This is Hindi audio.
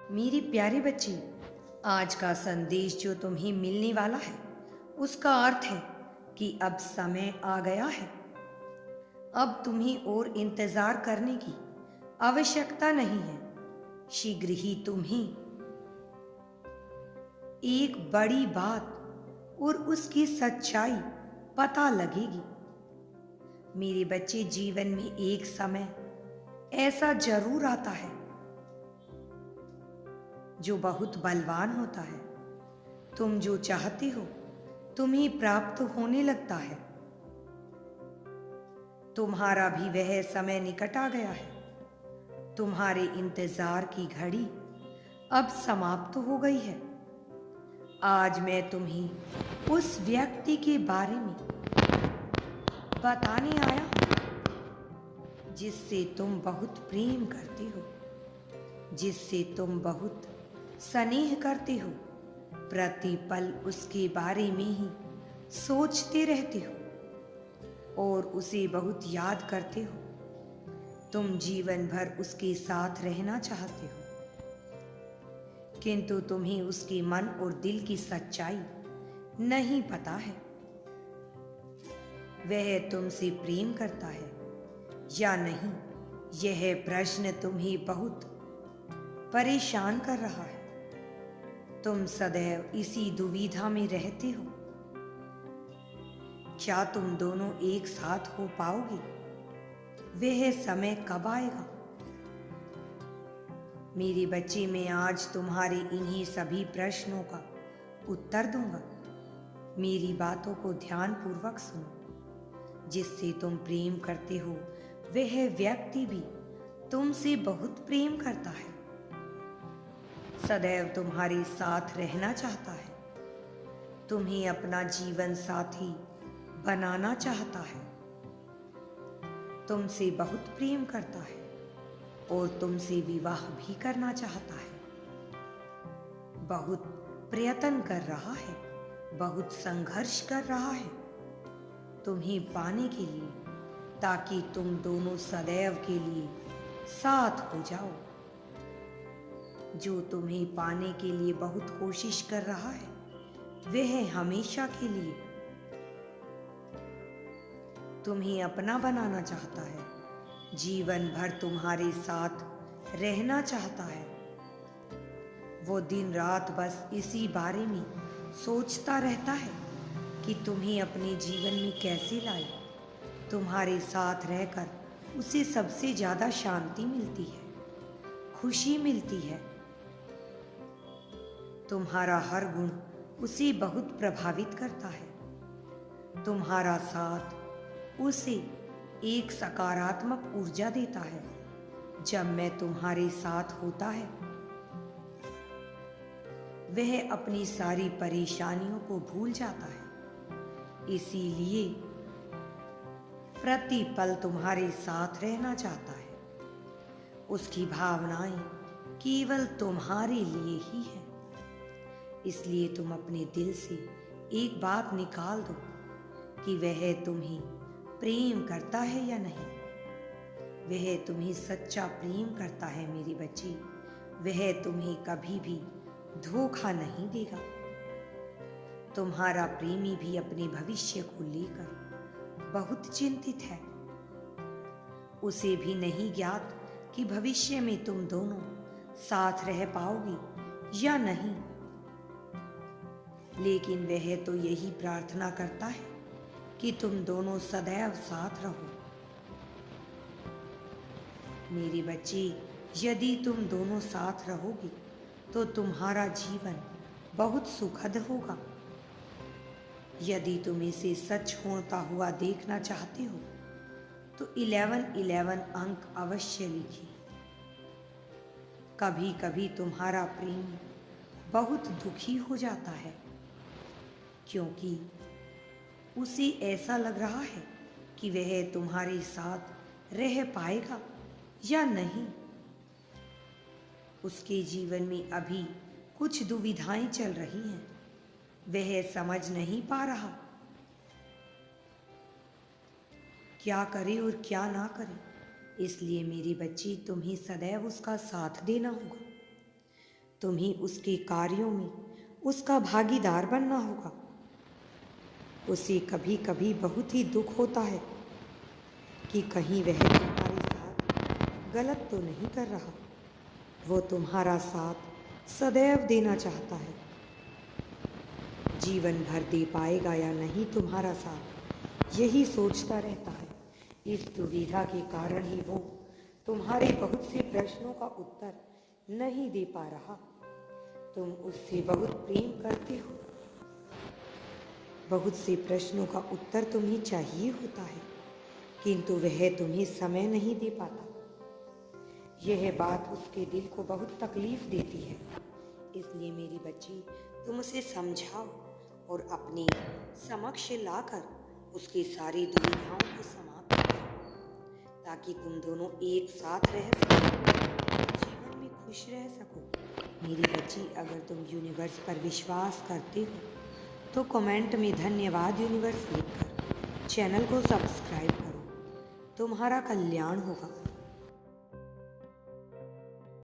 मेरी प्यारी बच्ची, आज का संदेश जो तुम्हें मिलने वाला है उसका अर्थ है कि अब समय आ गया है। अब तुम्हें और इंतजार करने की आवश्यकता नहीं है। शीघ्र ही तुम्हें एक बड़ी बात और उसकी सच्चाई पता लगेगी। मेरे बच्चे, जीवन में एक समय ऐसा जरूर आता है जो बहुत बलवान होता है। तुम जो चाहते हो तुम्हें प्राप्त होने लगता है। तुम्हारा भी वह समय निकट आ गया है। तुम्हारे इंतजार की घड़ी अब समाप्त हो गई है। आज मैं तुम्हें उस व्यक्ति के बारे में बताने आया हूं जिससे तुम बहुत प्रेम करते हो, जिससे तुम बहुत स्नेह करते हो। प्रतिपल उसके बारे में ही सोचते रहते हो और उसे बहुत याद करते हो। तुम जीवन भर उसके साथ रहना चाहते हो, किंतु तुम्हें उसके मन और दिल की सच्चाई नहीं पता है। वह तुमसे प्रेम करता है या नहीं, यह प्रश्न तुम्हें बहुत परेशान कर रहा है। तुम सदैव इसी दुविधा में रहते हो। क्या तुम दोनों एक साथ हो पाओगे? वह समय कब आएगा? मेरे बच्चे, मैं आज तुम्हारे इन्हीं सभी प्रश्नों का उत्तर दूंगा। मेरी बातों को ध्यानपूर्वक सुनो। जिससे तुम प्रेम करते हो वह व्यक्ति भी तुमसे बहुत प्रेम करता है, सदैव तुम्हारे साथ रहना चाहता है, तुम्हें अपना जीवन साथी बनाना चाहता है, तुमसे बहुत प्रेम करता है और तुमसे विवाह भी करना चाहता है। बहुत प्रयत्न कर रहा है, बहुत संघर्ष कर रहा है तुम्हें पाने के लिए, ताकि तुम दोनों सदैव के लिए साथ हो जाओ। जो तुम्हें पाने के लिए बहुत कोशिश कर रहा है वह हमेशा के लिए तुम्हें अपना बनाना चाहता है, जीवन भर तुम्हारे साथ रहना चाहता है। वो दिन रात बस इसी बारे में सोचता रहता है कि तुम्हें अपने जीवन में कैसे लाए। तुम्हारे साथ रहकर उसे सबसे ज्यादा शांति मिलती है, खुशी मिलती है। तुम्हारा हर गुण उसे बहुत प्रभावित करता है। तुम्हारा साथ उसे एक सकारात्मक ऊर्जा देता है। जब मैं तुम्हारे साथ होता है वह अपनी सारी परेशानियों को भूल जाता है, इसीलिए प्रतिपल तुम्हारे साथ रहना चाहता है। उसकी भावनाएं केवल तुम्हारे लिए ही है। इसलिए तुम अपने दिल से एक बात निकाल दो कि वह तुम्हें प्रेम करता है या नहीं। वह तुम्हें सच्चा प्रेम करता है मेरी बच्ची। वह तुम्हें कभी भी धोखा नहीं देगा। तुम्हारा प्रेमी भी अपने भविष्य को लेकर बहुत चिंतित है। उसे भी नहीं ज्ञात कि भविष्य में तुम दोनों साथ रह पाओगे या नहीं, लेकिन वह तो यही प्रार्थना करता है कि तुम दोनों सदैव साथ रहो। मेरी बच्ची, यदि तुम दोनों साथ रहोगे तो तुम्हारा जीवन बहुत सुखद होगा। यदि तुम इसे सच होता हुआ देखना चाहते हो तो 1111 अंक अवश्य लिखिए। कभी कभी तुम्हारा प्रेम बहुत दुखी हो जाता है, क्योंकि उसे ऐसा लग रहा है कि वह तुम्हारे साथ रह पाएगा या नहीं। उसके जीवन में अभी कुछ दुविधाएं चल रही हैं। वह समझ नहीं पा रहा क्या करे और क्या ना करे। इसलिए मेरी बच्ची, तुम्हें सदैव उसका साथ देना होगा। तुम्हें उसके कार्यों में उसका भागीदार बनना होगा। उसे कभी कभी बहुत ही दुख होता है कि कहीं वह तुम्हारे साथ गलत तो नहीं कर रहा। वो तुम्हारा साथ सदैव देना चाहता है, जीवन भर दे पाएगा या नहीं तुम्हारा साथ, यही सोचता रहता है। इस दुविधा के कारण ही वो तुम्हारे बहुत से प्रश्नों का उत्तर नहीं दे पा रहा। तुम उससे बहुत प्रेम करते हो, बहुत से प्रश्नों का उत्तर तुम्हें चाहिए होता है, किंतु वह तुम्हें समय नहीं दे पाता। यह बात उसके दिल को बहुत तकलीफ देती है। इसलिए मेरी बच्ची, तुम उसे समझाओ और अपने समक्ष लाकर उसकी सारी दुविधाओं को समाप्त करो, ताकि तुम दोनों एक साथ रह सको, जीवन में खुश रह सको। मेरी बच्ची, अगर तुम यूनिवर्स पर विश्वास करते हो तो कमेंट में धन्यवाद यूनिवर्स लिखकर चैनल को सब्सक्राइब करो। तुम्हारा कल्याण होगा।